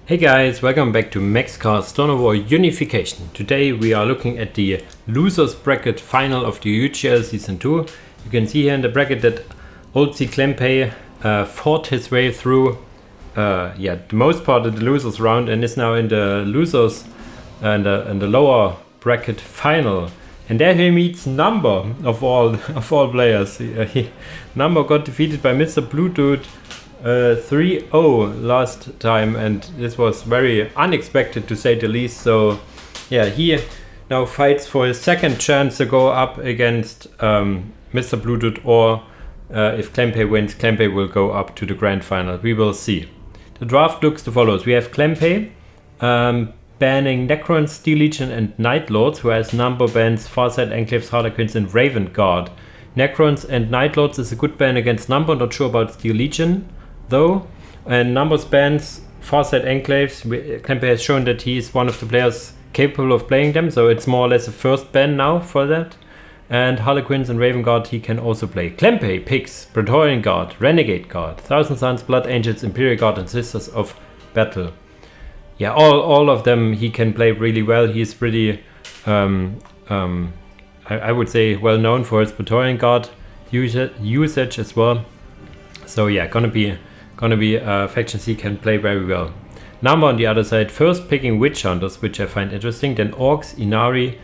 Hey guys, welcome back to MaxCast Dawn of War Unification. Today we are looking at the losers bracket final of the UCL Season 2. You can see here in the bracket that Old Cklempay fought his way through the most part of the losers round and is now in the losers and the lower bracket final. And there he meets Number of all players. Number got defeated by Mr. Blue Dude 3-0 last time, and this was very unexpected to say the least. So yeah, he now fights for his second chance to go up against Mr. Blue Dude, or if Cklempay wins, Cklempay will go up to the grand final. We will see. The draft looks as follows. We have Cklempay banning Necrons, Steel Legion and Night Lords, whereas Number bans Farsight, Enclaves, Harlequins and Raven Guard. Necrons and Night Lords is a good ban against Number, not sure about Steel Legion though. And Number's bans Farsight, Enclaves. Cklempay has shown that he is one of the players capable of playing them, so it's more or less a first ban now for that. And Harlequins and Raven Guard he can also play. Cklempay picks Praetorian Guard, Renegade Guard, Thousand Suns, Blood Angels, Imperial Guard and Sisters of Battle. Yeah, all of them he can play really well. He's pretty I would say well known for his Praetorian Guard usage as well. So yeah, gonna be factions he can play very well. Number on the other side, first picking Witch Hunters, which I find interesting, then Orcs, Inari,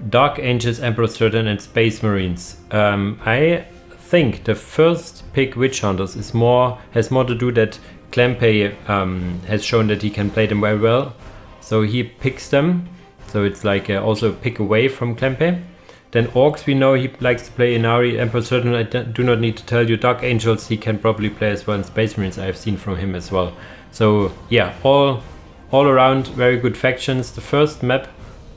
Dark Angels, Emperor Certain and Space Marines. I think the first pick Witch Hunters has more to do that Cklempay has shown that he can play them very well, so he picks them. So it's like also a pick away from Cklempay. Then Orcs, we know he likes to play Inari, Emperor Certain, I do not need to tell you. Dark Angels he can probably play as well, and Space Marines I have seen from him as well. So yeah, all around very good factions. The first map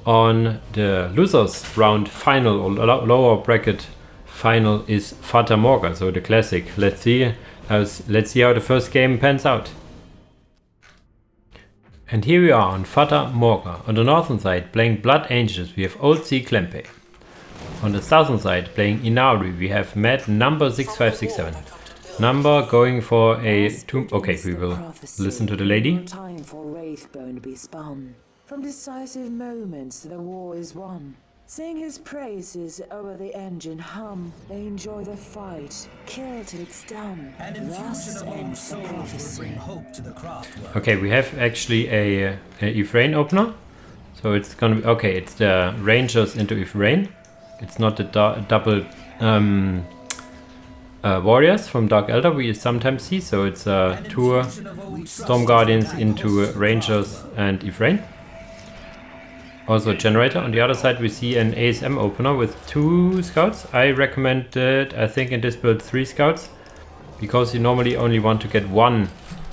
on the losers round final or lower bracket final is Fata Morga, so the classic. Let's see how the first game pans out. And here we are on Fata Morga. On the northern side playing Blood Angels we have Old Cklempay. On the southern side playing Inari we have Mad Number6567. Number going for a tomb. Okay, we will listen to the lady. Time for Wraithbone to be spun. From decisive moments the war is won. Sing his praises over the engine hum. They enjoy the fight, kill till it's done. Thus ends the prophecy. Okay, we have actually a Ephraim opener. So it's gonna be okay. It's the Rangers into Ephraim. It's not the double warriors from Dark Elder we sometimes see. So it's two Storm Guardians into Rangers and Ephraim. Also Generator. On the other side we see an ASM opener with 2 scouts. I recommended, I think in this build 3 scouts, because you normally only want to get one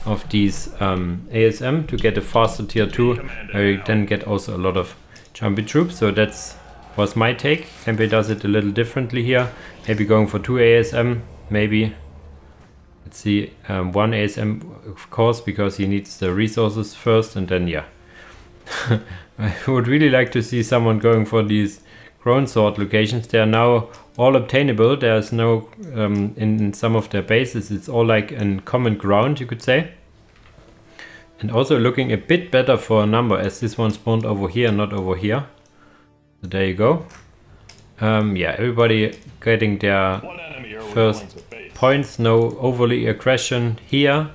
of these ASM to get a faster tier 2, where you then get also a lot of jumpy troops. So that's was my take. Cklempay does it a little differently here. Maybe going for 2 ASM, maybe. Let's see, 1 ASM of course, because he needs the resources first, and then yeah. I would really like to see someone going for these Crown Sword locations. They are now all obtainable. There's no, in some of their bases, it's all like in common ground, you could say. And also looking a bit better for a Number, as this one spawned over here, not over here. So there you go. Yeah, everybody getting their first points, no overly aggression here.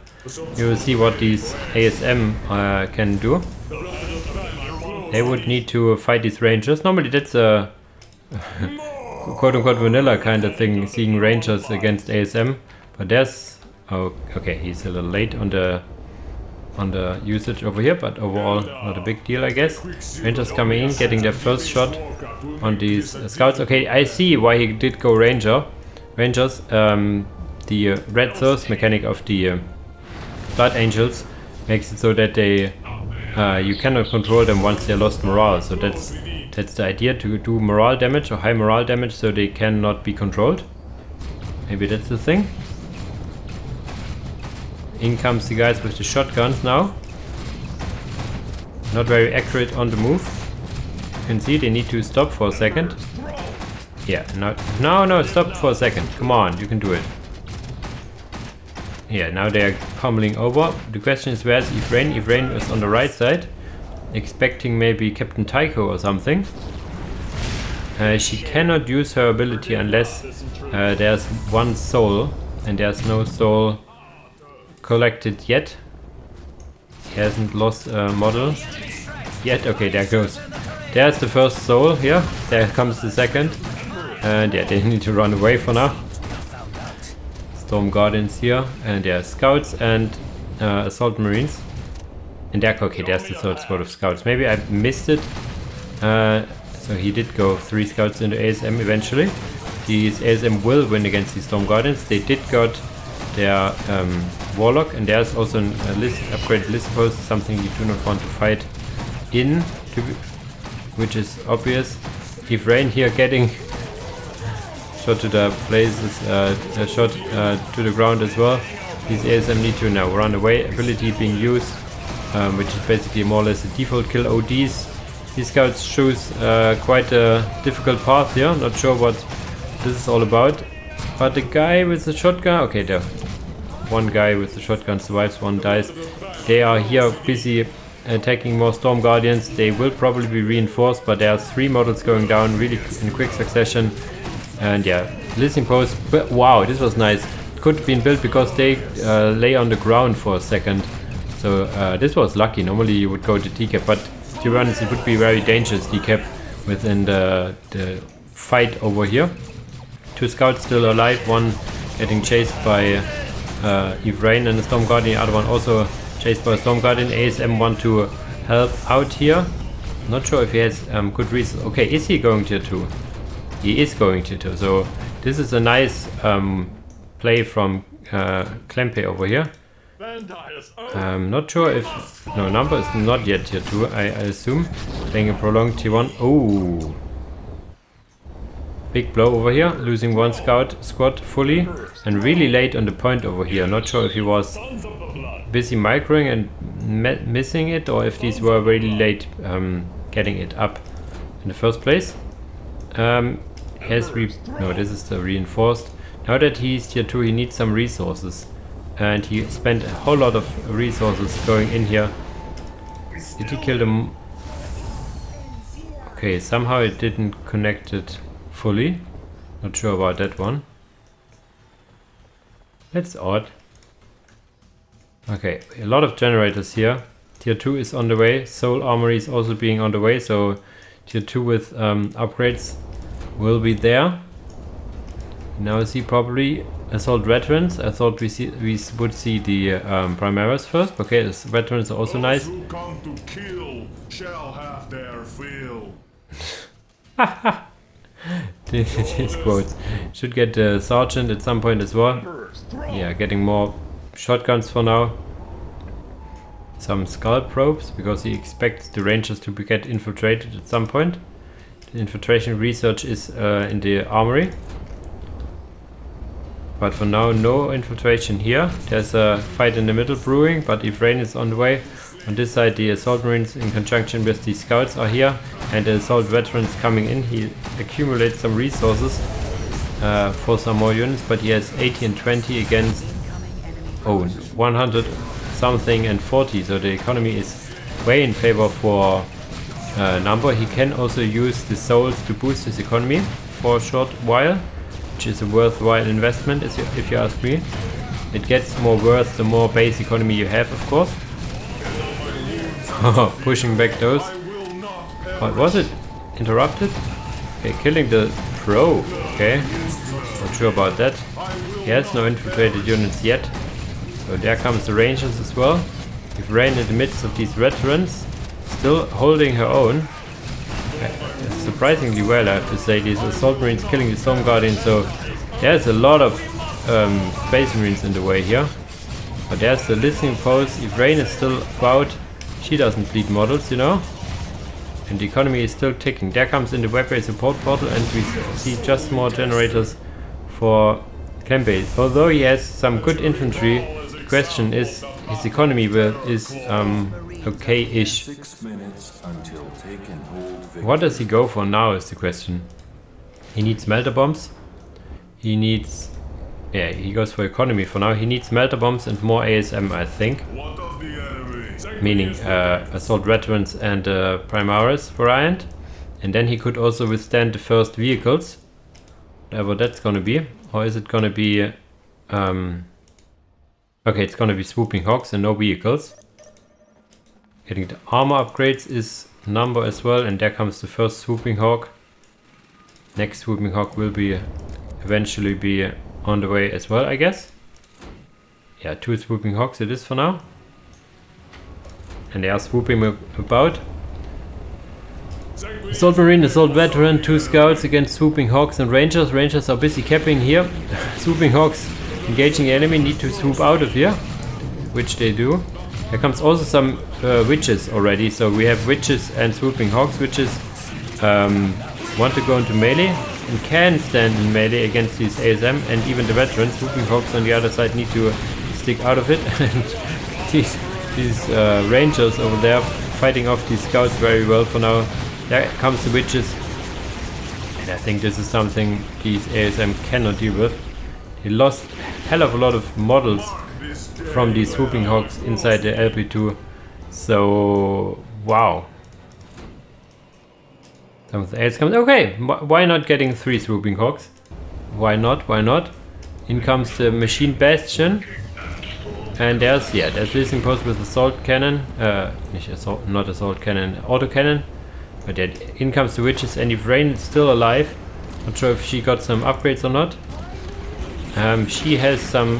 You will see what these ASM can do. They would need to fight these Rangers. Normally that's a quote-unquote vanilla kind of thing, seeing Rangers against ASM. But there's... oh, okay, he's a little late on the usage over here, but overall not a big deal, I guess. Rangers coming in, getting their first shot on these scouts. Okay, I see why he did go Rangers. The red thirst mechanic of the Blood Angels makes it so that they... you cannot control them once they lost morale, so that's the idea, to do morale damage or high morale damage so they cannot be controlled. Maybe that's the thing. In comes the guys with the shotguns now. Not very accurate on the move. You can see they need to stop for a second. Yeah, no, stop for a second. Come on, you can do it. Yeah, now they are pummeling over. The question is, where's Ifrain? Ifrain is on the right side, expecting maybe Captain Tycho or something. She cannot use her ability unless there's one soul, and there's no soul collected yet. He hasn't lost a model yet. Okay, there goes. There's the first soul here. There comes the second. And yeah, they need to run away for now. Storm Guardians here. And there are scouts and assault marines. And there, okay, there's the third squad of scouts. Maybe I missed it. So he did go 3 scouts into ASM eventually. These ASM will win against the Storm Guardians. They did got their Warlock, and there's also an upgraded list post, something you do not want to fight in, which is obvious. Ifrain here getting shot to the places, shot to the ground as well. These ASM need to now run away. Ability being used, which is basically more or less a default kill ODs. These scouts choose quite a difficult path here. Not sure what this is all about. But the guy with the shotgun, okay, there. One guy with the shotgun survives, one dies. They are here busy attacking more Storm Guardians. They will probably be reinforced, but there are 3 models going down really in quick succession. And yeah, listening post. But wow, this was nice. Could have been built because they lay on the ground for a second. So this was lucky. Normally you would go to decap, but to be honest, it would be very dangerous decap within the fight over here. 2 scouts still alive, one getting chased by Ifrain and the Storm Guardian, the other one also chased by Storm Guardian. ASM want to help out here. Not sure if he has good reasons. Okay, is he going tier 2? He is going tier 2. So this is a nice play from Cklempay over here. Not sure if... No, Number is not yet tier 2, I assume. Playing a prolonged tier 1. Oh! Big blow over here, losing 1 scout squad fully, and really late on the point over here. Not sure if he was busy microing and missing it, or if these were really late getting it up in the first place. No, this is the reinforced. Now that he's tier 2, he needs some resources, and he spent a whole lot of resources going in here. Did he kill them? Okay, somehow it didn't connect it fully. Not sure about that one. That's odd. Okay, a lot of generators here. Tier 2 is on the way. Soul Armory is also being on the way, so tier 2 with upgrades will be there. Now I see probably assault veterans. I thought we would see the Primaris first. Okay, the veterans are also nice. Those who come to kill shall have their fill. These quotes. Should get the sergeant at some point as well. Yeah, getting more shotguns for now. Some skull probes, because he expects the rangers to get infiltrated at some point. The infiltration research is in the armory. But for now, no infiltration here. There's a fight in the middle brewing, but Ifrain is on the way. On this side, the assault marines in conjunction with the scouts are here, and the assault veterans coming in. He accumulates some resources for some more units, but he has 80 and 20 against 100 something and 40, so the economy is way in favor for Number. He can also use the souls to boost his economy for a short while, which is a worthwhile investment if you ask me. It gets more worth the more base economy you have, of course. Pushing back those. What was it? Interrupted? Okay, killing the pro. Okay, not sure about that. He has no infiltrated units yet. So there comes the rangers as well. Ifrain in the midst of these veterans, still holding her own. Surprisingly well, I have to say. These assault marines killing the Storm Guardian, so there's a lot of space marines in the way here. But there's the listening post. Ifrain is still about. She doesn't bleed models, you know. And the economy is still ticking. There comes in the web-based support portal, and we see just more generators for Cklempay. Although he has some good infantry, the question is his economy is okay-ish. What does he go for now is the question. He needs melter bombs. He needs Yeah, he goes for economy for now. He needs melter bombs and more ASM, I think. What of the enemy? Meaning assault veterans and Primaris variant. And then he could also withstand the first vehicles. Whatever that's gonna be. Or is it gonna be... okay, it's gonna be swooping hawks and no vehicles. Getting the armor upgrades is number as well. And there comes the first swooping hawk. Next swooping hawk will be eventually be on the way as well, I guess. Yeah, 2 swooping hawks it is for now. And they are swooping about. Assault Marine, Assault Veteran, 2 scouts against swooping hawks and rangers. Rangers are busy capping here. Swooping hawks engaging the enemy need to swoop out of here, which they do. There comes also some witches already. So we have witches and swooping hawks. Witches want to go into melee and can stand in melee against these ASM, and even the veterans. Swooping hawks on the other side need to stick out of it. And these rangers over there fighting off these scouts very well for now. There comes the witches, and I think this is something these ASM cannot deal with. He lost a hell of a lot of models from these swooping hawks inside the LP2, so wow. Some of the else comes. Okay, why not getting 3 swooping hawks? Why not? Why not? In comes the machine bastion. And there's listening post with assault cannon, not assault cannon, auto cannon. But yeah, in comes the witches, and if Rain is still alive, not sure if she got some upgrades or not. She has some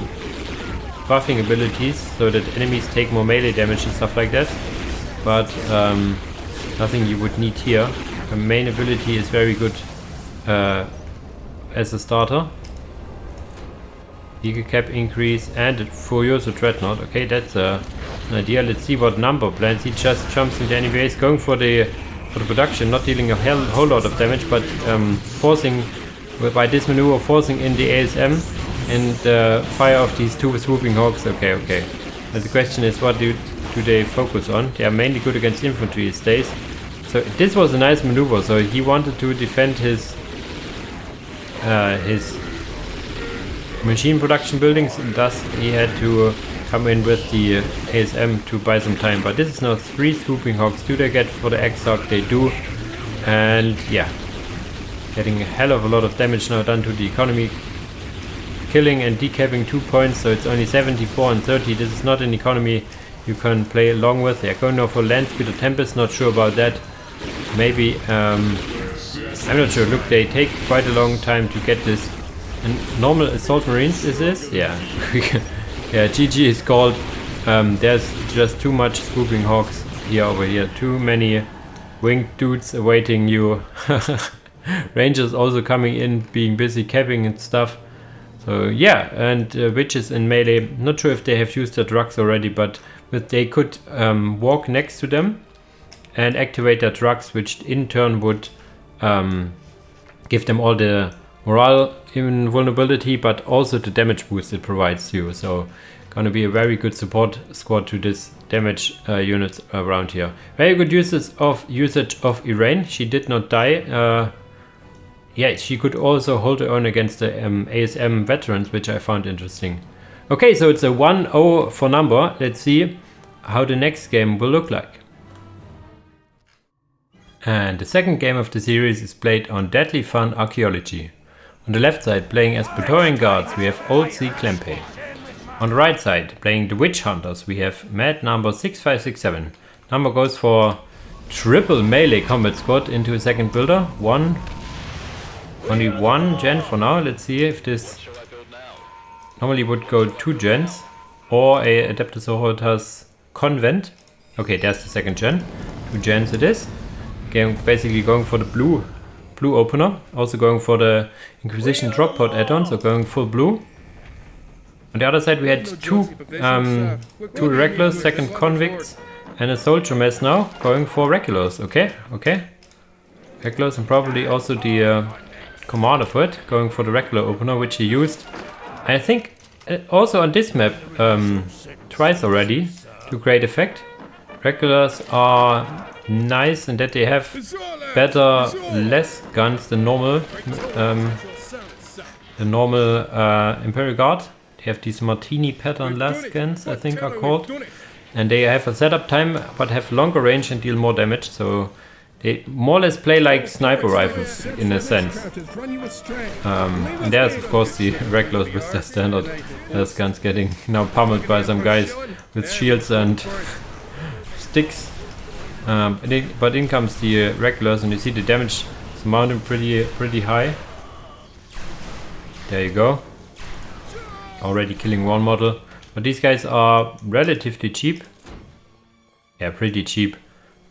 buffing abilities so that enemies take more melee damage and stuff like that. But nothing you would need here. Her main ability is very good as a starter. Eagle cap increase and a Furioso Dreadnought. Okay, that's an idea. Let's see what number plans. He just jumps into enemy base, going for the production, not dealing a whole lot of damage, but forcing, by this maneuver, forcing in the ASM and fire off these 2 swooping hawks. Okay. But the question is, what do they focus on? They are mainly good against infantry these days. So this was a nice maneuver. So he wanted to defend his machine production buildings, and thus he had to come in with the ASM to buy some time. But this is now 3 swooping hawks. Do they get for the X-Hawk? They do. And yeah, getting a hell of a lot of damage now done to the economy. Killing and decapping 2 points, so it's only 74 and 30. This is not an economy you can play along with. They're going now for Land Speed or Tempest, not sure about that. Maybe, I'm not sure. Look, they take quite a long time to get this. And normal assault marines is this? Yeah. Yeah, GG is called. There's just too much swooping hawks here over here. Too many winged dudes awaiting you. Rangers also coming in, being busy capping and stuff. So yeah, and witches in melee. Not sure if they have used their drugs already, but they could walk next to them and activate their drugs, which in turn would give them all the morale invulnerability, but also the damage boost it provides you. So gonna be a very good support squad to this damage units around here. Very good usage of Irene. She did not die. Yeah, she could also hold her own against the ASM veterans, which I found interesting. Okay, so it's a 1-0 for number. Let's see how the next game will look like. And the second game of the series is played on Deadly Fun Archeology. On the left side, playing as Praetorian Guards, we have Old Cklempay. On the right side, playing the Witch Hunters, we have Mad Number6567. Number goes for triple melee combat squad into a second builder. Only one gen for now. Let's see if this normally would go 2 gens or a Adeptus Sororitas Convent. Okay, there's the second gen. 2 gens it is. Again, basically going for the blue opener. Also going for the Inquisition drop pod add-on, so going full blue. On the other side we had two regulars, second convicts, and a soldier mess now going for regulars. Okay. Regulars, and probably also the commander for it, going for the regular opener, which he used, I think, also on this map twice already to great effect. Regulars are nice in that they have less guns than normal the normal Imperial Guard. They have these Martini pattern lascans, I think are called. And they have a setup time, but have longer range and deal more damage. So they more or less play like sniper rifles in a sense. And there's of course the regulars with their standard lascans getting now pummeled by some guys with shields and sticks. But in comes the regulars, and you see the damage is mounting pretty high. There you go. Already killing one model. But these guys are relatively cheap. Yeah, pretty cheap.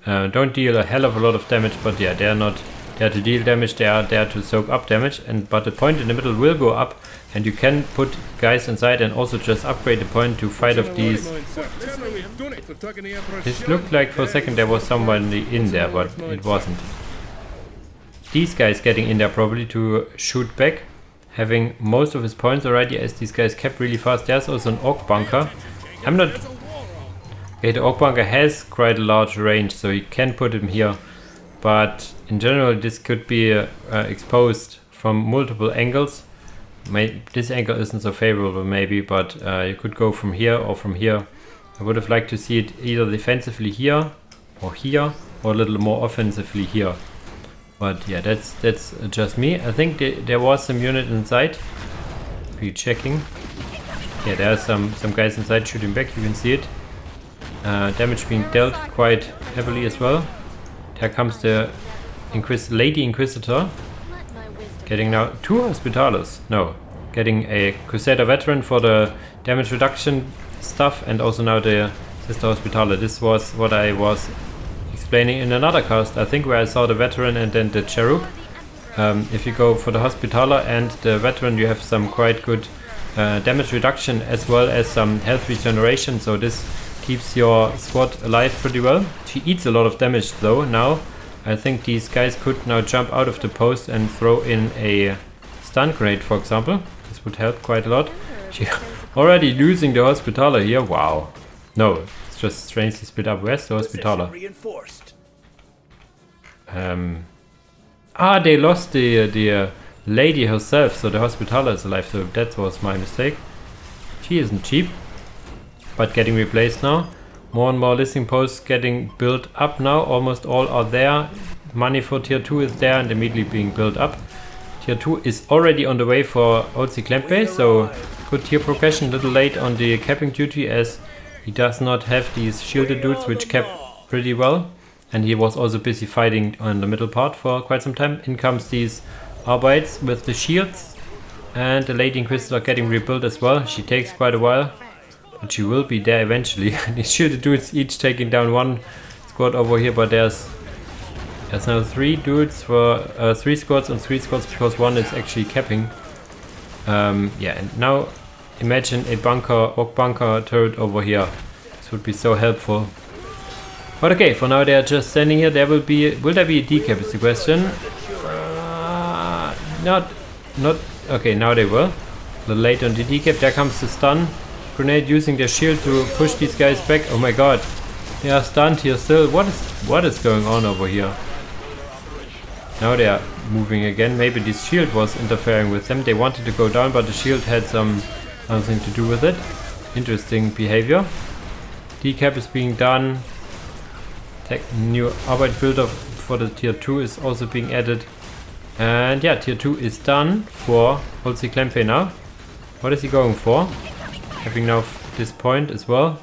Don't deal a hell of a lot of damage, but yeah, they're not there to deal damage, they are there to soak up damage. But the point in the middle will go up, and you can put guys inside and also just upgrade the point to fight off these. This looked like for a second there was someone in there, but it wasn't. These guys getting in there probably to shoot back, having most of his points already, as these guys kept really fast. There's also an Orc bunker. I'm not... Okay, the Orc bunker has quite a large range, so you can put him here. But in general, this could be exposed from multiple angles. This angle isn't so favorable maybe, but you could go from here or from here. I would have liked to see it either defensively here, or a little more offensively here. But yeah, that's just me. I think there was some unit inside. Be checking. Yeah, there are some guys inside shooting back. You can see it. Damage being dealt quite heavily as well. There comes the Lady Inquisitor. Getting now 2 Hospitalers. No, getting a Crusader Veteran for the damage reduction stuff, and also now the Sister Hospitaler. This was what I was explaining in another cast, I think, where I saw the Veteran and then the Cherub. If you go for the Hospitaler and the Veteran, you have some quite good damage reduction as well as some health regeneration, so this keeps your squad alive pretty well. She eats a lot of damage though now. I think these guys could now jump out of the post and throw in a stun grenade, for example. This would help quite a lot. She already losing the Hospitaler here. Wow. No, it's just strangely split up. Where's the Hospitaler? They lost the lady herself, so the Hospitaler is alive, so that was my mistake. She isn't cheap, but getting replaced now. More and more listing posts getting built up now. Almost all are there. Money for tier 2 is there and immediately being built up. Tier 2 is already on the way for Old Cklempay, so good tier progression. A little late on the capping duty, as he does not have these shielded dudes, which cap pretty well. And he was also busy fighting on the middle part for quite some time. In comes these Arbites with the shields. And the Lady Inquisitor getting rebuilt as well. She takes quite a while, but she will be there eventually. These shielded dudes each taking down one squad over here, but there's now 3 dudes for 3 squads and 3 squads, because one is actually capping. Yeah, and now imagine a Orc bunker turret over here. This would be so helpful. But okay, for now they are just standing here. Will there be a decap is the question. Not. Okay, now they will. A little late on the decap. There comes the stun grenade, using their shield to push these guys back. Oh my god, they are stunned here still. What is going on over here? Now they are moving again. Maybe this shield was interfering with them. They wanted to go down, but the shield had something to do with it. Interesting behavior. Decap is being done. New Arbeit builder for the tier 2 is also being added. And yeah, tier 2 is done for Old Cklempay now. What is he going for? Having now this point as well.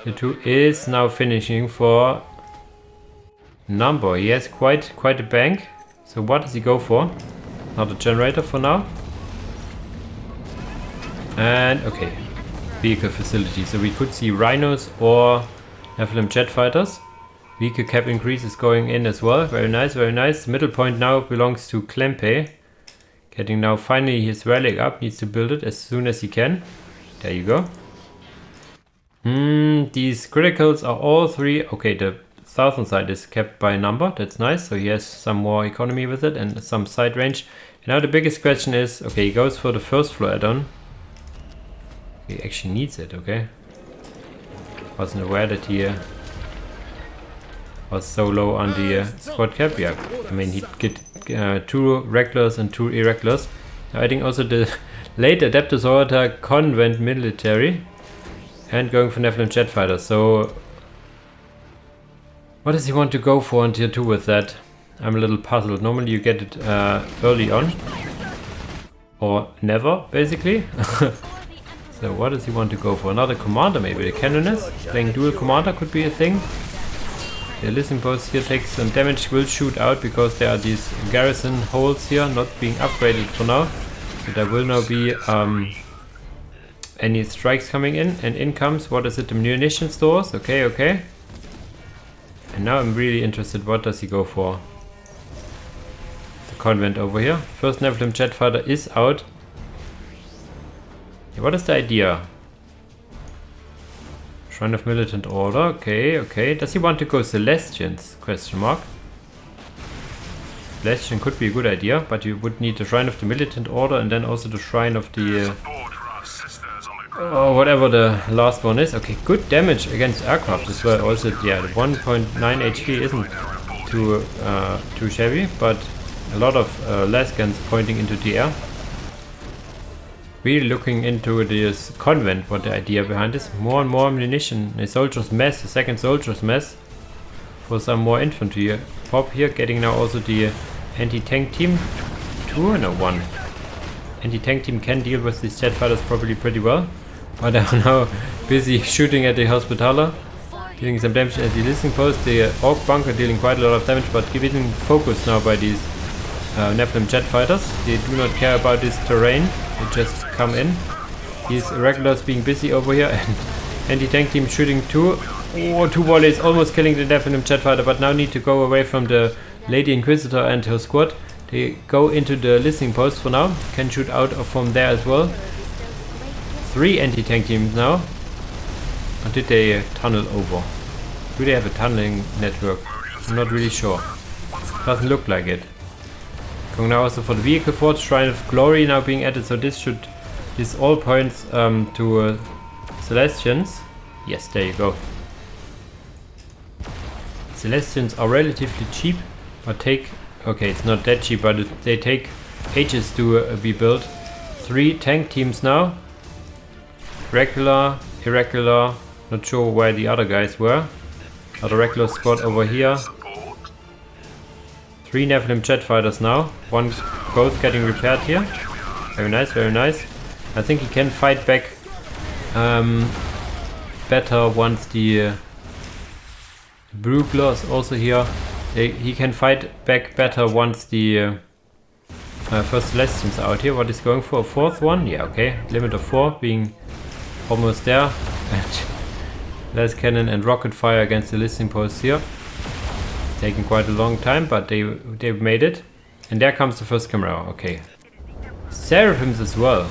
Tier 2 is now finishing for Number. He has quite a bank. So what does he go for? Not a generator for now. And okay, vehicle facility. So we could see rhinos or Nephilim jet fighters. Vehicle cap increase is going in as well. Very nice, very nice. Middle point now belongs to Cklempay. Getting now finally his relic up. Needs to build it as soon as he can. There you go. These criticals are all 3. Okay, the southern side is kept by Number. That's nice. So he has some more economy with it and some side range. And now the biggest question is, okay, he goes for the first floor add-on. He actually needs it, okay. Wasn't aware that he was so low on the squad cap. Yeah, I mean, he'd get 2 regulars and 2 irregulars. Adding also the late Adeptus Order Convent military. And going for Nephilim jet fighters. So what does he want to go for in tier 2 with that? I'm a little puzzled. Normally you get it early on. Or never, basically. So what does he want to go for? Another commander maybe? The Canonist? Playing dual commander could be a thing. The listening post here takes some damage, will shoot out because there are these garrison holes here not being upgraded for now. So there will now be any strikes coming in. And in comes, what is it, the munition stores? Okay, okay. And now I'm really interested, what does he go for? The convent over here. First Nephilim jet fighter is out. What is the idea? Shrine of Militant Order, okay, okay. Does he want to go Celestians? Question mark. Celestian could be a good idea, but you would need the Shrine of the Militant Order and then also the Shrine of the... whatever the last one is. Okay, good damage against aircraft as well. Also, yeah, the 1.9 HP isn't too shabby, but a lot of las guns pointing into the air. Really looking into this convent, what the idea behind is. More and more ammunition, a soldier's mess, a second soldier's mess for some more infantry pop here. Getting now also the anti-tank team, 2 no 1. Anti-tank team can deal with these jet fighters probably pretty well, but I'm now busy shooting at the Hospitaller, dealing some damage at the listening post. The Orc bunker dealing quite a lot of damage, but getting focused now by these Nephilim jet fighters. They do not care about this terrain. They just come in. These irregulars being busy over here, and anti-tank team shooting 2 volleys, almost killing the Nephilim jet fighter, but now need to go away from the Lady Inquisitor and her squad. They go into the listening post for now. Can shoot out from there as well. 3 anti-tank teams now. Or did they tunnel over? Do they have a tunneling network? I'm not really sure. Doesn't look like it. Going now also for the vehicle fort, Shrine of Glory now being added, so this all points to Celestians. Yes, there you go. Celestians are relatively cheap, but take, okay, it's not that cheap, but they take ages to be built. 3 tank teams now. Regular, irregular, not sure where the other guys were. Other regular squad over here. 3 Nephilim jet fighters now. One both getting repaired here. Very nice, very nice. I think he can fight back better once the Bruglers also here. He can fight back better once the first Celestians are out here. What is going for? A 4th one? Yeah, okay. Limit of 4 being almost there. And las cannon and rocket fire against the listening posts here. Taking quite a long time, but they made it. And there comes the first camera. Okay. Seraphims as well.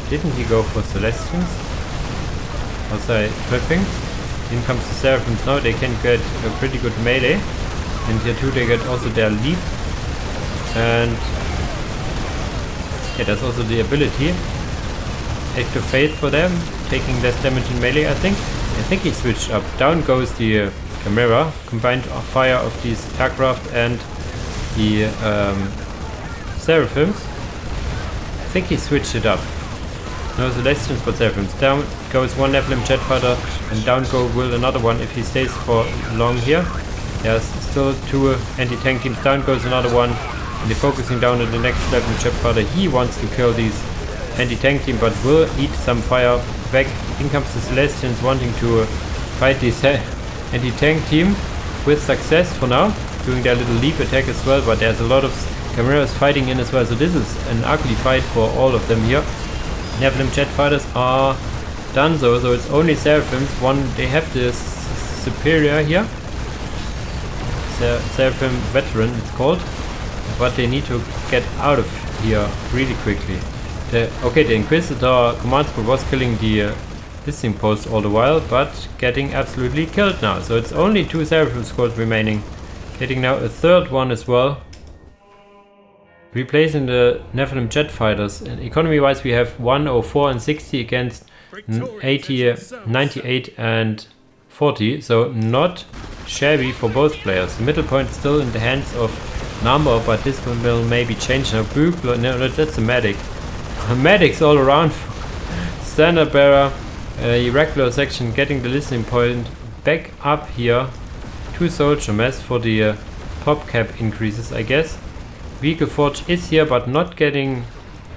Didn't he go for Celestians? Was I tripping? In comes the Seraphims now. They can get a pretty good melee. In tier 2 they get also their leap. And yeah, that's also the ability. Act of Faith for them. Taking less damage in melee, I think. I think he switched up. Down goes the Chimera. Combined fire of these aircraft and the Seraphims. I think he switched it up. No Celestians but Seraphims. Down goes one Nephilim jet fighter and down will another one if he stays for long here. There's still 2 anti-tank teams. Down goes another one. And they're focusing down on the next Nephilim jet fighter. He wants to kill these anti-tank team but will eat some fire back. In comes the Celestians wanting to fight this anti-tank team with success for now, doing their little leap attack as well, but there's a lot of Chimeras fighting in as well, so this is an ugly fight for all of them here. Nephilim jet fighters are done so it's only Seraphims. They have this superior here, Seraphim veteran it's called, but they need to get out of here really quickly. The Inquisitor command squad was killing the listening post all the while, but getting absolutely killed now. So it's only 2 Seraphim squads remaining. Getting now a 3rd one as well. Replacing the Nephilim jet fighters. And economy wise we have 104 and 60 against 80, 98 and 40. So not shabby for both players. The middle point still in the hands of number, but this one will maybe change now. No, that's a medic. Medics all around. Standard bearer, irregular section, getting the listening point back up here. 2 soldier mess for the pop cap increases, I guess. Vehicle forge is here, but not getting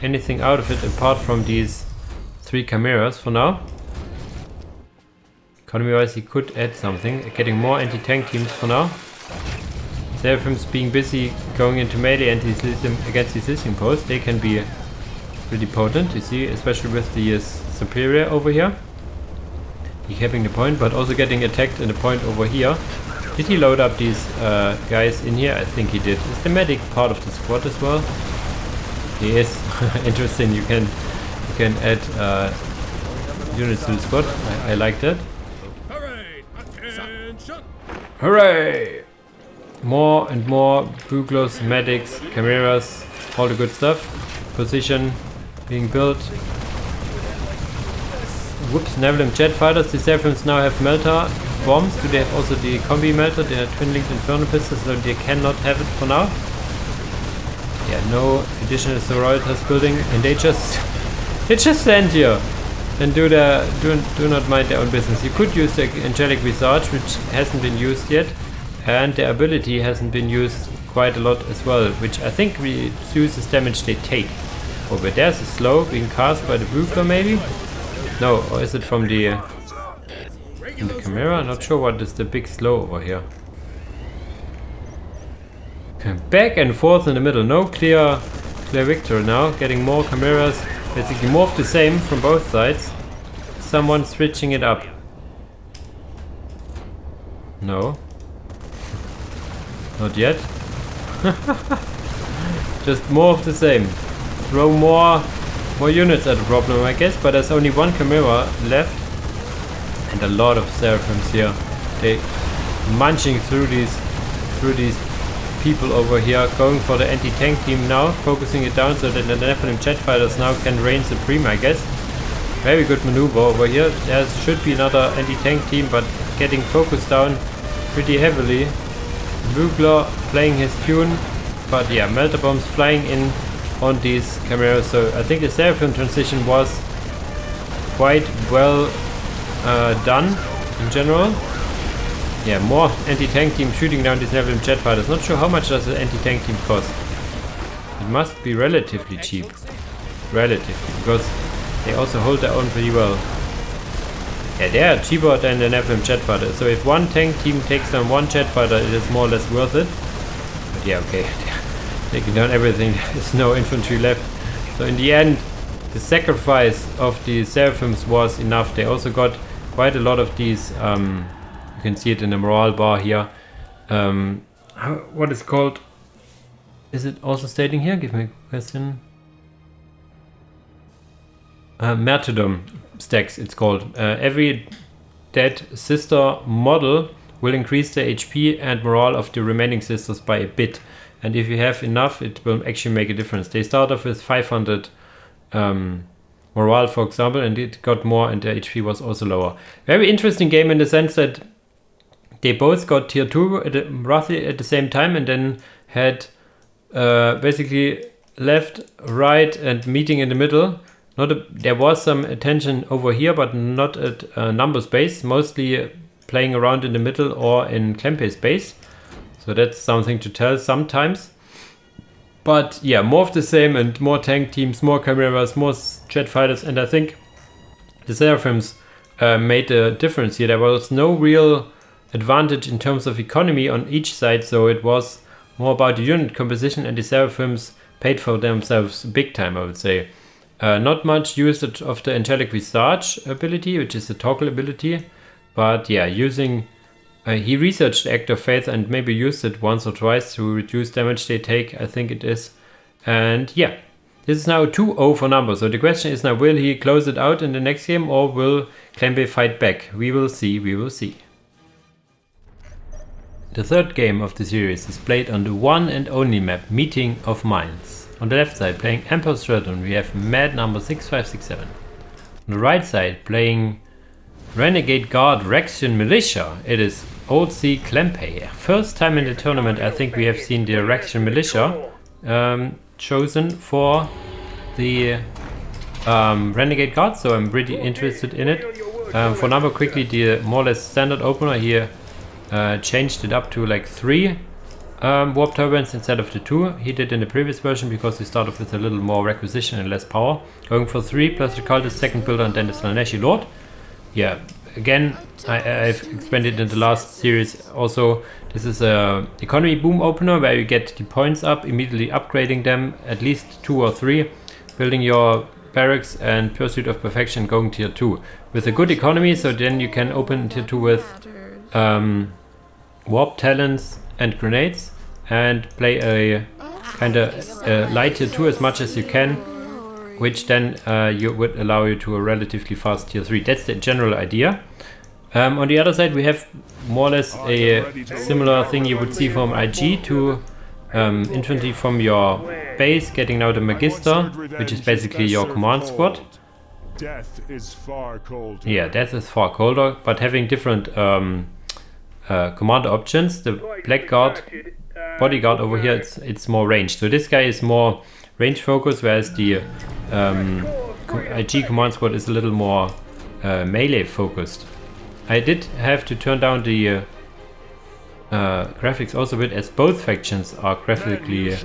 anything out of it apart from these 3 chimeras for now. Economy wise, he could add something. Getting more anti-tank teams for now. Seraphims being busy going into melee and against these listening posts. They can be pretty potent, you see, especially with the superior over here. Decapping the point, but also getting attacked in the point over here. Did he load up these guys in here? I think he did. Is the medic part of the squad as well? He is. Interesting. You can add units to the squad. I like that. Hooray! More and more buglers, medics, chimeras, all the good stuff. Position being built. Whoops, Nephilim jet fighters. The Seraphims now have melter bombs. Do they have also the combi melter? They are twin-linked infernal pistols, so they cannot have it for now. Yeah, no additional sororitas building, and they just stand here and do not mind their own business. You could use the angelic visage, which hasn't been used yet, and the ability hasn't been used quite a lot as well, which I think reduces damage they take. Over there's a slow being cast by the bugler maybe? No, or is it from the chimera? Not sure what is the big slow over here. Back and forth in the middle, no clear victory now. Getting more chimeras, basically more of the same from both sides. Someone switching it up. No. Not yet. Just more of the same. Throw more units at the problem, I guess, but there's only 1 chimera left. And a lot of seraphims here. They munching through these people over here, going for the anti-tank team now, focusing it down so that the Nephilim jet fighters now can reign supreme, I guess. Very good maneuver over here. There should be another anti-tank team, but getting focused down pretty heavily. Bugler playing his tune, but yeah, melter bombs flying in on these chimeras, so I think the Seraphim transition was quite well done in general. Yeah, more anti-tank team shooting down these Nephilim jet fighters. Not sure how much does the anti-tank team cost. It must be relatively cheap. Relatively, because they also hold their own pretty well. Yeah, they are cheaper than the Nephilim jet fighter. So if 1 tank team takes down 1 jet fighter, it is more or less worth it. But yeah, okay. Taking down everything, there's no infantry left. So in the end, the sacrifice of the Seraphims was enough. They also got quite a lot of these, you can see it in the morale bar here. What is called? Is it also stating here? Give me a question. Martyrdom stacks, it's called. Every dead sister model will increase the HP and morale of the remaining sisters by a bit. And if you have enough, it will actually make a difference. They start off with 500 morale, for example, and it got more, and their HP was also lower. Very interesting game in the sense that they both got tier 2 roughly at the same time, and then had basically left, right, and meeting in the middle. There was some attention over here, but not at number space, mostly playing around in the middle or in Cklempay space. So that's something to tell sometimes. But yeah, more of the same and more tank teams, more chimeras, more jet fighters, and I think the Seraphims made a difference here. There was no real advantage in terms of economy on each side, so it was more about the unit composition, and the Seraphims paid for themselves big time, I would say. Not much usage of the Angelic Visage ability, which is the toggle ability, but yeah, using he researched the Act of Faith and maybe used it once or twice to reduce damage they take, I think it is. And yeah, this is now 2-0 for Number. So the question is now, will he close it out in the next game, or will Cklempay fight back? We will see, we will see. The third game of the series is played on the one and only map, Meeting of Minds. On the left side, playing Emperor Straton, we have Mad Number6567. On the right side, playing Renegade Guard Rexian Militia, it is Old Cklempay. First time in the tournament I think we have seen the Erection Militia chosen for the Renegade card, so I'm pretty interested in it. For number quickly, the more or less standard opener here changed it up to like 3 warp turbines instead of the 2 he did in the previous version, because he started with a little more requisition and less power. Going for 3 plus the Cultist, second builder, and then the Slaneshi Lord. Yeah, again, I've explained it in the last series also. This is a economy boom opener where you get the points up, immediately upgrading them, at least 2 or 3, building your barracks and Pursuit of Perfection, going tier 2 with a good economy, so then you can open tier 2 with warp talents and grenades and play a kind of light tier 2 as much as you can, which then would allow you to a relatively fast tier 3. That's the general idea. On the other side we have more or less a similar thing you would see from IG to infantry from your base, getting now the Magister, which is basically your command squad. Death is far colder. Yeah, death is far colder, but having different commander options. The Black Guard, Bodyguard over here, it's more range. So this guy is more range focused, whereas the IG command squad is a little more melee focused. I did have to turn down the graphics also a bit, as both factions are graphically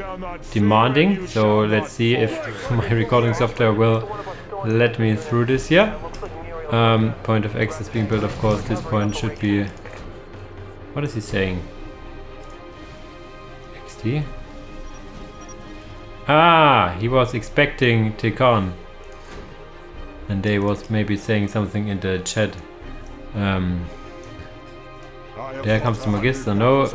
demanding. So let's see if my recording software will let me through this here. Point of X is being built, of course. This point should be... What is he saying? XD? Ah, he was expecting Tekan. And they was maybe saying something in the chat. There comes the Magister. No,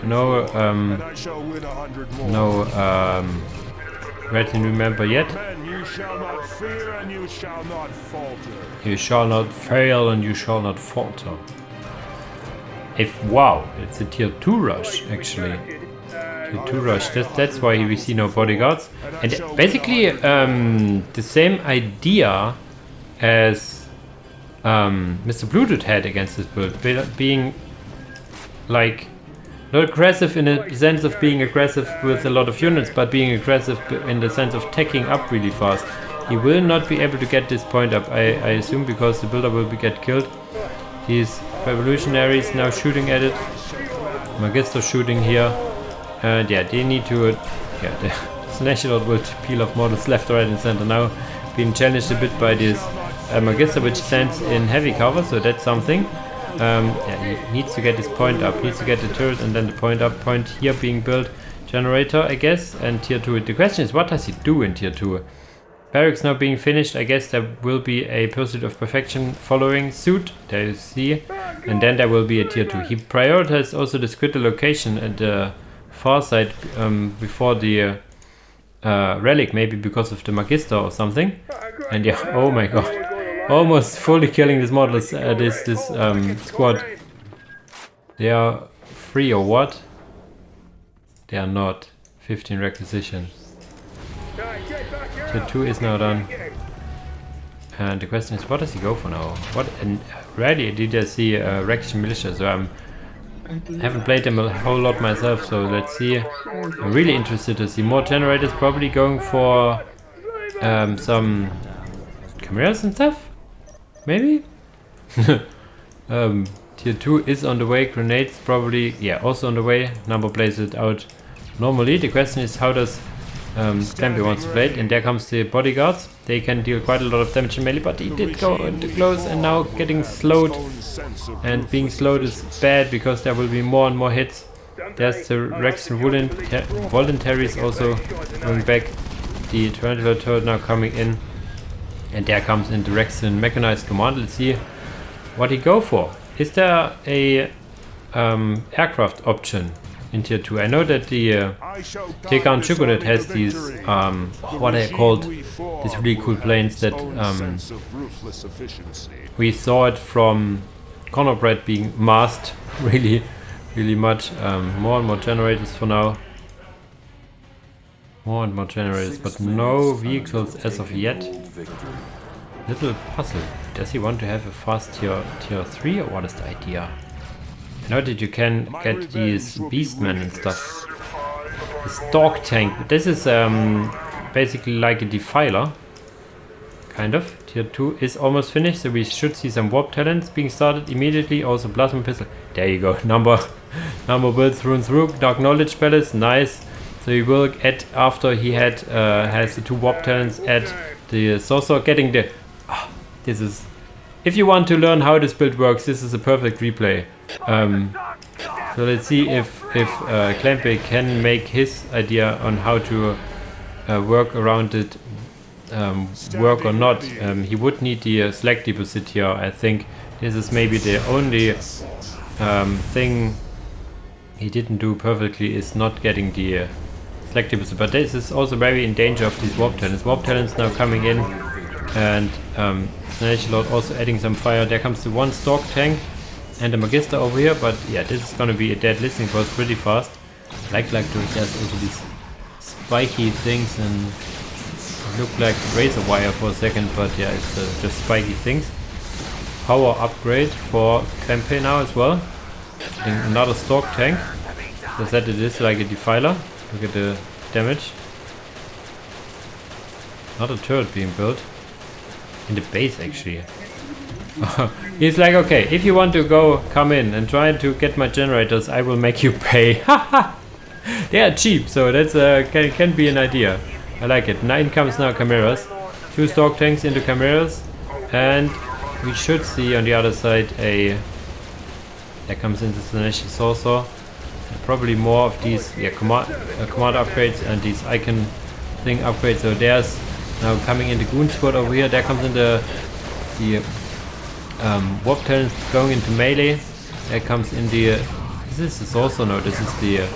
retinue member yet. You shall not fear and you shall not falter. You shall not fail and you shall not falter. Wow, it's a tier 2 rush actually. Tier 2 rush. That's why we see no bodyguards. And basically the same idea as Mr. Bluetooth had against this build, being like not aggressive in a sense of being aggressive with a lot of units, but being aggressive in the sense of teching up really fast. He will not be able to get this point up, I assume, because the builder will get killed. These revolutionaries now shooting at it. Magister shooting here. And yeah, they need to... yeah, the Slaneshi Lord will peel off models left, right and center now. Being challenged a bit by this Magister, which stands in heavy cover, so that's something. Yeah, he needs to get his point up, needs to get the turret and then the point up. Point here being built. Generator, I guess, and tier 2. The question is, what does he do in tier 2? Barracks now being finished. I guess there will be a Pursuit of Perfection following suit. There you see. And then there will be a tier 2. He prioritized also the squid location at the far side before the relic, maybe because of the Magister or something. And yeah, oh my god. Almost fully killing this model, this squad. They are free or what? They are not. 15 requisition. Tier 2 is now done. And the question is, what does he go for now? What? And rarely did I see Reaction Militia, so I haven't played them a whole lot myself, so let's see. I'm really interested to see more generators, probably going for some cameras and stuff? Maybe? Tier 2 is on the way. Grenades probably, yeah, also on the way. Number plays it out normally. The question is, how does Cklempay wants to play it? And there comes the bodyguards. They can deal quite a lot of damage in melee, but he did go into close and now getting slowed. And being slowed is bad because there will be more and more hits. There's the Rex voluntaries also going back. The Tarantula turret now coming in. And there comes in the Rexon mechanized command. Let's see what he go for. Is there a aircraft option in tier 2? I know that the Tekan Chukunet has these what are they called? These really cool planes that we saw it from Conor Brett being masked really much. More and more generators for now. More and more generators, but no vehicles as of yet. Little puzzle. Does he want to have a fast tier 3 or what is the idea? Now that you can get these beastmen and stuff. The Stalk Tank. This is basically like a defiler. Kind of. Tier 2 is almost finished, so we should see some warp talents being started immediately. Also plasma pistol. There you go. Number builds through and through. Dark knowledge palace. Nice. So he will add, after he had has the 2 warp talents, add the sorcerer, getting the... this is... If you want to learn how this build works, this is a perfect replay. So let's see if Cklempay can make his idea on how to work around it work or not. He would need the slag deposit here. I think this is maybe the only thing he didn't do perfectly, is not getting the slag deposit. But this is also very in danger of these warp talents. Warp talents now coming in, and Snatch Lord also adding some fire. There comes the 1 Stalk Tank and a Magister over here, but yeah, this is gonna be a dead listening post pretty fast. Like there's also these spiky things and look like razor wire for a second, but yeah, it's just spiky things. Power upgrade for Cklempay now as well. And another Stalk Tank. As I said, it is like a defiler. Look at the damage. Another turret being built. In the base actually. He's like, okay, if you want to come in and try to get my generators, I will make you pay. They are cheap, so that's can be an idea. I like it. 9 comes now Chimeras. 2 Stalk Tanks into Chimeras. And we should see on the other side there comes into the National Sorcerer. Probably more of these command upgrades and these icon thing upgrades. So there's now coming in the Goon Squad over here. There comes in the warp talents going into melee. There comes in the is this the Sorcerer? No, this is the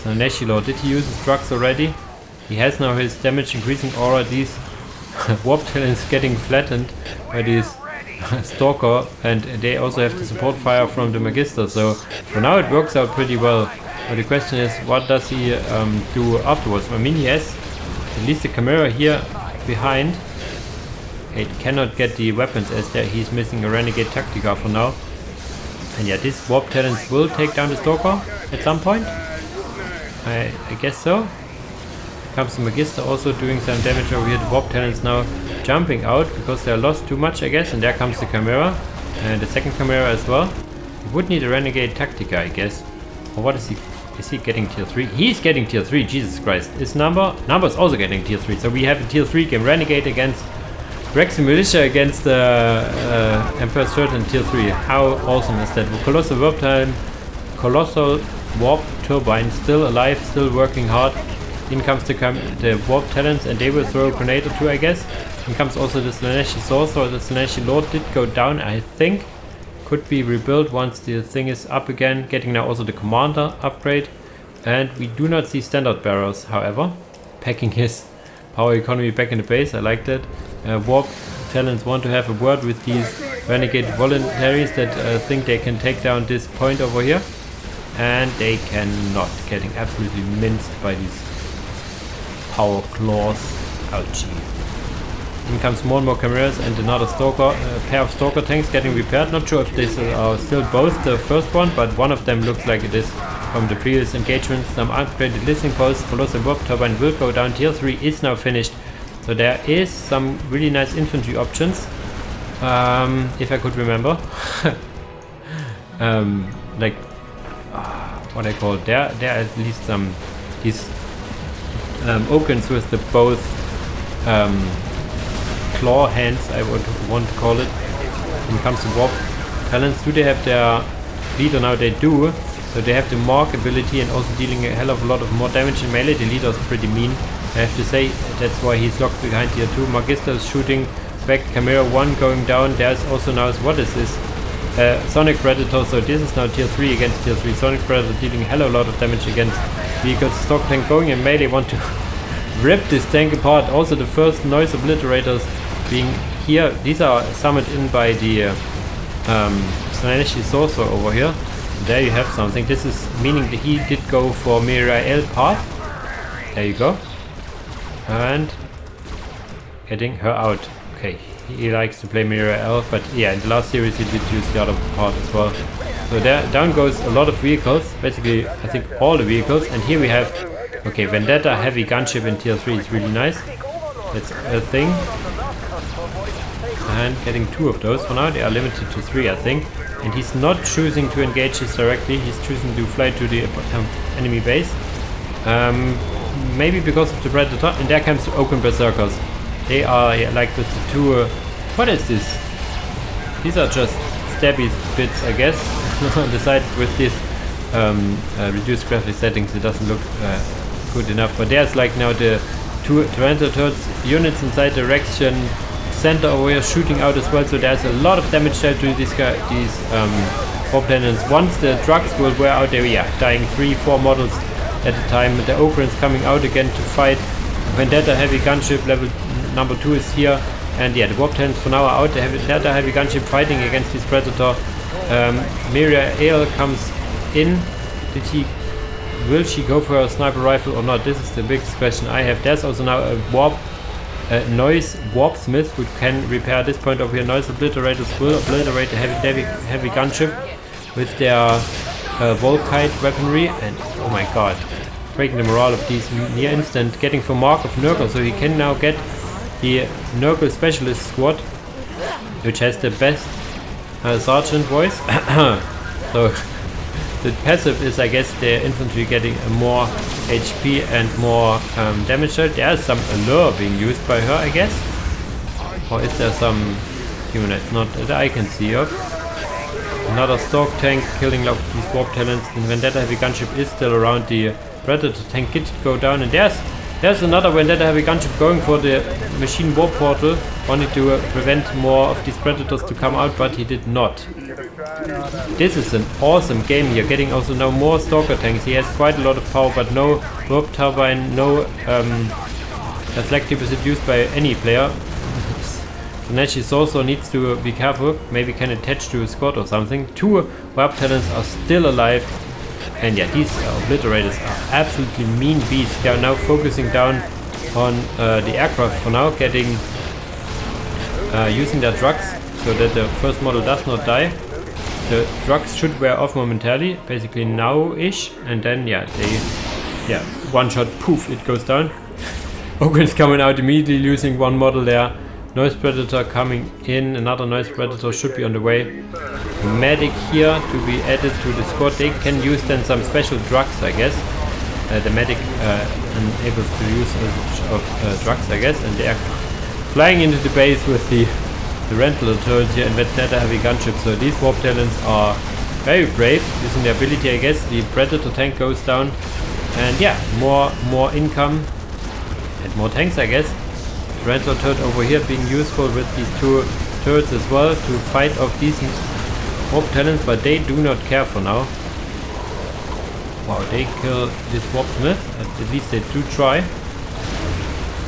Nashilor. Did he use his drugs already? He has now his damage increasing aura. These warp talents getting flattened by these Stalker, and they also have the support fire from the Magister. So for now it works out pretty well. But the question is, what does he do afterwards? I mean, he has at least the Chimera here behind. It cannot get the weapons as he's missing a Renegade Tactica for now. And yeah, these warp talents will take down the Stalker at some point. I guess so. Comes the Magister also doing some damage over here. The warp talents now jumping out because they are lost too much, I guess. And there comes the Chimera and the second Chimera as well. He would need a Renegade Tactica, I guess. Or what is he? Is he getting tier 3? He's getting tier 3, Jesus Christ. Is Number's also getting tier 3. So we have a tier 3 game. Renegade against Rex and Militia against Emperor's Third and tier 3. How awesome is that? Colossal Warp Turbine still alive, still working hard. In comes the Warp Talents, and they will throw a grenade or 2, I guess. In comes also the Slaneshi Sorcerer. The Slaneshi Lord did go down, I think. Could be rebuilt once the thing is up again. Getting now also the Commander upgrade. And we do not see Standard Bearers, however. Packing his power economy back in the base, I like that. Warp Talents want to have a word with these Renegade Voluntaries that think they can take down this point over here. And they cannot. Getting absolutely minced by these power claws. Ouchie. In comes more and more Chimeras and another Stalker, a pair of Stalker tanks getting repaired. Not sure if these are still both the first one, but one of them looks like it is from the previous engagement. Some upgraded listening posts. Colossal Warp Turbine will go down. Tier 3 is now finished. So there is some really nice infantry options. If I could remember. Like what I call there are at least some these Okins with the both claw hands, I would want to call it. When it comes to warp talents, do they have their leader now? They do. So they have the Morg ability and also dealing a hell of a lot of more damage in melee. The leader is pretty mean, I have to say. That's why he's locked behind tier 2. Magister is shooting back. Chimera 1 going down. There's also now, what is this? Sonic Predator. So this is now tier 3 against tier 3. Sonic Predator dealing a hell of a lot of damage against vehicles. Stock tank going in melee. Want to rip this tank apart. Also the first noise obliterators being here. These are summoned in by the Slaneshi Sorcerer over here. There you have something. This is meaning that he did go for Miriel path. There you go. And getting her out. Okay, he likes to play Miriel, but yeah, in the last series he did use the other part as well. So there down goes a lot of vehicles, basically I think all the vehicles, and here we have, okay, Vendetta heavy gunship in tier 3 is really nice. That's a thing. And getting 2 of those for now, they are limited to 3 I think. And he's not choosing to engage this directly, he's choosing to fly to the enemy base. Maybe because of the Predator, and there comes the Oaken Berserkers. They are like with the 2, what is this? These are just stabby bits I guess. On the sides with this reduced graphic settings it doesn't look good enough, but there's like now the 2 Tyrannosaurus units inside the Rexion center over here shooting out as well, so there's a lot of damage there to these warplanets. Once the drugs will wear out, they are dying 3-4 models at a time. The Ogrins coming out again to fight. Vendetta heavy gunship level number 2 is here, and yeah, the warplanets for now are out. The Vendetta heavy gunship fighting against this Predator. Imperial comes in. Will she go for a sniper rifle or not? This is the biggest question I have. There's also now a noise warpsmith who can repair this point over here. Noise obliterators will obliterate the heavy gunship with their Volkite weaponry, and oh my god, breaking the morale of these near instant. Getting for Mark of Nurgle, so he can now get the Nurgle specialist squad, which has the best sergeant voice. So the passive is, I guess, the infantry getting more HP and more damage. There's some allure being used by her, I guess. Or is there some humanoids? Not that I can see of. Another Stork tank killing a lot of these warp talents. The Vendetta heavy gunship is still around. The Predator tank did go down, and there's another Vendetta heavy gunship going for the machine warp portal. Wanted to prevent more of these Predators to come out, but he did not. This is an awesome game here. Getting also now more Stalker tanks. He has quite a lot of power, but no warp turbine, no reflective is used by any player. The Nashi also needs to be careful. Maybe can attach to a squad or something. 2 warp talents are still alive. And yeah, these obliterators are absolutely mean beasts. They are now focusing down on the aircraft for now, getting using their drugs so that the first model does not die. The drugs should wear off momentarily, basically now-ish, and then one shot, poof, it goes down. Ogren's coming out immediately, losing 1 model there. Noise Predator coming in, another Noise Predator should be on the way. Medic here to be added to the squad. They can use then some special drugs, I guess. The medic enables to use of drugs, I guess, and they are flying into the base with the rental turrets here and Vendetta heavy gunships. So these warp talents are very brave, using their ability, I guess. The Predator tank goes down, and yeah, more income and more tanks, I guess. The rental turret over here being useful with these 2 turrets as well to fight off these warp talents, but they do not care for now. Wow, they kill this warpsmith, at least they do try.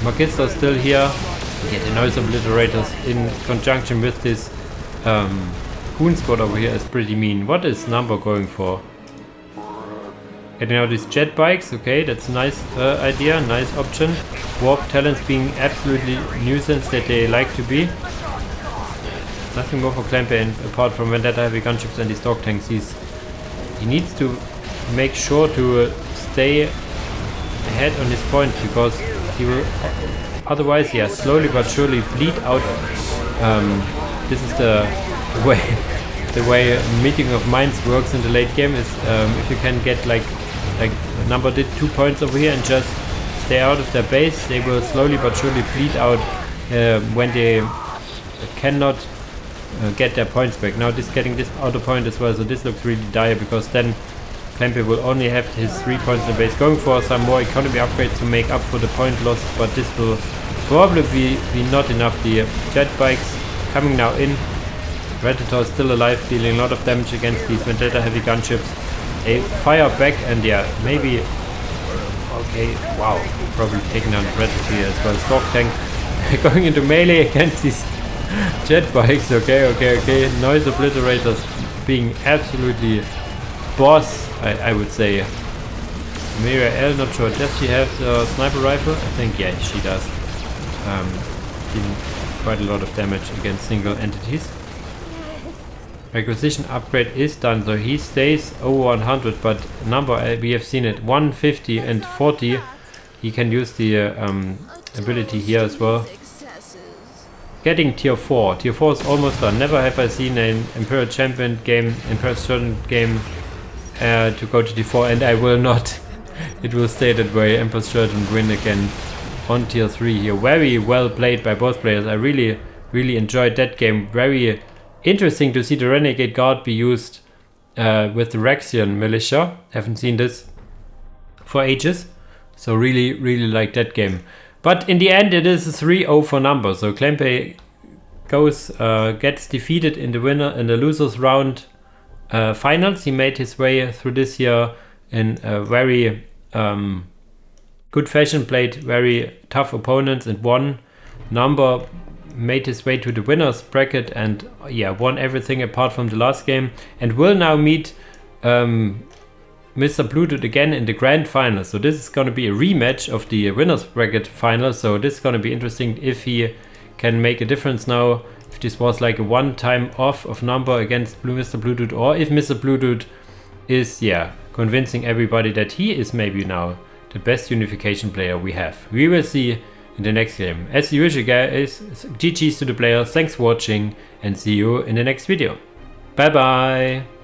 Magister still here. Yeah, the noise obliterators in conjunction with this Goon squad over here is pretty mean. What is Number going for? Getting out these jet bikes, okay, that's a nice idea, nice option. Warp talents being absolutely nuisance that they like to be. Nothing more for Cklempay apart from Vendetta heavy gunships and these dog tanks. He needs to make sure to stay ahead on his point, because he will otherwise, yeah, slowly but surely bleed out. This is the way Meeting of Minds works in the late game. Is if you can get like Number did 2 points over here and just stay out of their base, they will slowly but surely bleed out when they cannot get their points back. Now this getting this outer point as well, so this looks really dire, because then Cklempay will only have his 3 points in the base, going for some more economy upgrades to make up for the point loss, but this will probably be not enough. The jet bikes coming now in. Predator is still alive, dealing a lot of damage against these Vendetta heavy gunships. They fire back, and yeah, maybe, okay, wow, probably taking down the Predator here as well. Stork tank going into melee against these jet bikes. Okay. Noise obliterators being absolutely boss, I would say. Mira L, not sure, does she have the sniper rifle? I think, yeah, she does. Dealing quite a lot of damage against single entities. Acquisition upgrade is done, so he stays over 100, but number, we have seen it, 150 and 40. He can use the ability here as well. Getting tier 4. Tier 4 is almost done. Never have I seen an Imperial Champion game, Imperial Student game to go to tier 4, and I will not. It will stay that way. Emperor Student win again on tier 3 here. Very well played by both players. I really enjoyed that game. Very interesting to see the Renegade Guard be used with the Rexian Militia. Haven't seen this for ages. So really like that game. But in the end it is a 3-0 for Number. So Cklempay gets defeated in the losers round finals. He made his way through this year in a very good fashion, played very tough opponents and won. Number made his way to the winners bracket and won everything apart from the last game, and will now meet Mr. Bluetooth again in the grand final. So this is going to be a rematch of the winners bracket final. So this is going to be interesting if he can make a difference now. If this was like a one-time off of Number against Mr. Bluetooth, or if Mr. Bluetooth is convincing everybody that he is maybe now the best Unification player we have. We will see in the next game. As usual guys, GG's to the players, thanks for watching and see you in the next video. Bye bye!